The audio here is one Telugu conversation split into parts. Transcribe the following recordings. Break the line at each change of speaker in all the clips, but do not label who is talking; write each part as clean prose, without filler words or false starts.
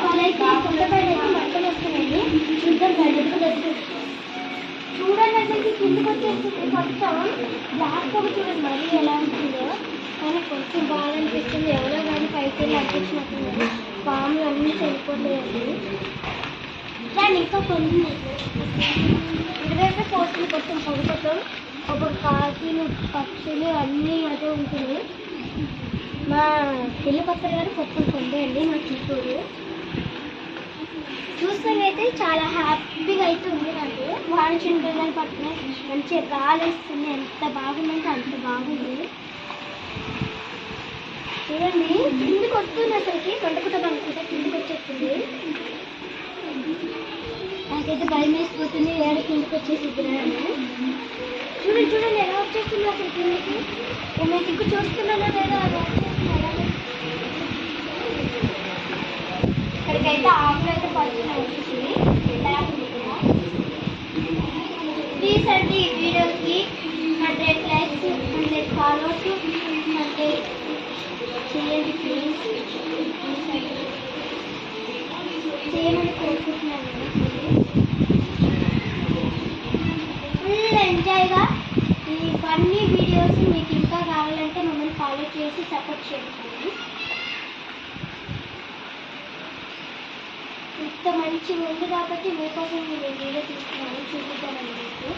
వాళ్ళైతే కొండపైన అయితే మంటలు వస్తున్నాయండి. చూద్దాం చూడండి, అసలు కిందకి వచ్చేస్తుంది. మొత్తం బ్లాక్ పొగ చూడండి మరీ ఎలా ఉంటుందో. కానీ కొంచెం బాగా అనిపిస్తుంది. ఎవరో కానీ పైకి వెళ్ళి అనిపించినట్టుంది. పాములు అన్నీ చనిపోతాయండి. దాన్ని ఇంకా కొన్ని ఇటువైపు పోతుంది కొంచెం పొగపోతాం. ఒక కాకిలు పక్షులు అన్నీ అదే ఉంటుంది. మా పిల్లి పక్కన గారు కొంచెం కొండేయండి మా చిత్తూరు. చూస్తానైతే చాలా హ్యాపీగా అయితే ఉంది నాకు. వానచింటుదని పక్కన మంచిగా గాలేస్తుంది. ఎంత బాగుందంటే అంత బాగుంది. చూడండి కిందికి వస్తుంది. అసలుకి కొండకుట అనుకుంటా కిందికి వచ్చేస్తుంది. నాకైతే భయం వేసిపోతుంది. ఏడ కిందికి వచ్చేసి చూడండి చూడండి ఎలా వచ్చేస్తుంది అసలు కిందికి. నేను ఇంక చూస్తున్నానో లేదో అది వచ్చేస్తుంది. ఇక్కడికైతే ఆకులు అయితే పడుతున్నాయి. ప్లీజ్ అండి ఈ వీడియోకి 100 లైక్స్ 100 ఫాలోవర్స్ అంటే చేయండి ప్లీజ్. చేయమని కోరుకుంటున్నాను. ఫుల్ ఎంజాయ్గా ఈ ఫన్నీ వీడియోస్ మీకు ఇంకా కావాలంటే మమ్మల్ని ఫాలో చేసి సపోర్ట్ చేయండి. ఇంత మంచిగా ఉంది కాబట్టి మీకోసం నేను వీడియో తీసుకున్నాను, చూపిద్దామని మీకు.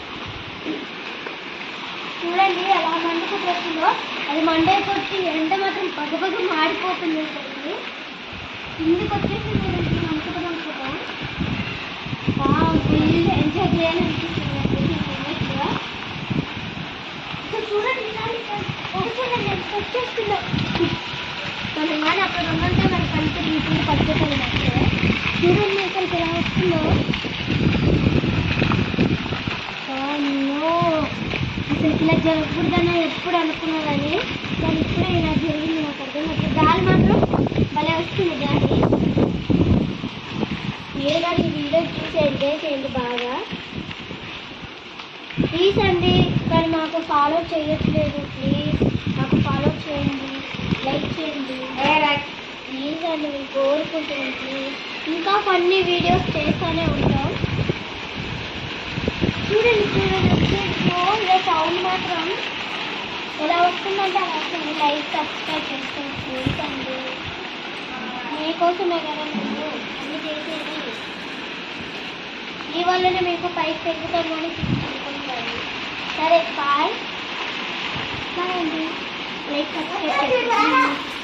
చూడండి ఎలా మండుకుంటుందో. అది మండే కొట్టి ఎండ మాత్రం పగపగ మాడిపోతుంది. అసలు కిందికి వచ్చేసి నేను మండుకుంటాం అనుకుంటాం. ఫుల్ ఎంజాయ్ చేయాలనిపిస్తుంది అన్నట్టుగా. చూడండి చూడండి ఎంత వచ్చేస్తుందో. మనం కానీ అక్కడ ఉన్నంటే మనకి అంత నీటిని పట్టుకుంటుంది. చూడండి అసలు ఎలా వస్తుందో. అసలు ఇలా జరగకూడదని ఎప్పుడు అనుకున్నా కానీ దాని ఇప్పుడే ఇలా జరిగింది. నాకు అర్థం గాలి మాత్రం భలే వస్తుంది. గాలి మీరు కానీ ఈ వీడియో చూసి ఎంజాయ్ చేయండి బాగా. ప్లీజ్ అండి. కానీ మాకు ఫాలో చేయట్లేదు. ప్లీజ్ మాకు ఫాలో చేయండి, లైక్ చేయండి. ప్లీజ్ అండి మేము కోరుకుంటున్నాం. ప్లీజ్ ఇంకా కొన్ని వీడియోస్ చేస్తూనే ఉంటాం. చూడండి చూడండి వచ్చేది సౌండ్ మాత్రం ఎలా వస్తుందంటే అలా వస్తుంది. లైక్ సబ్స్క్రైబ్ చేసుకోండి ప్లీజ్ అండి. మీకోసమే కదా మేము అన్ని చేసేది. మీ వల్లనే మీకు పైకి పెరుగుతాం అని అనుకుంటాను. సరే బాయ్ బాయ్ అండి. లైక్ సబ్స్క్రైబ్ చేసుకోండి.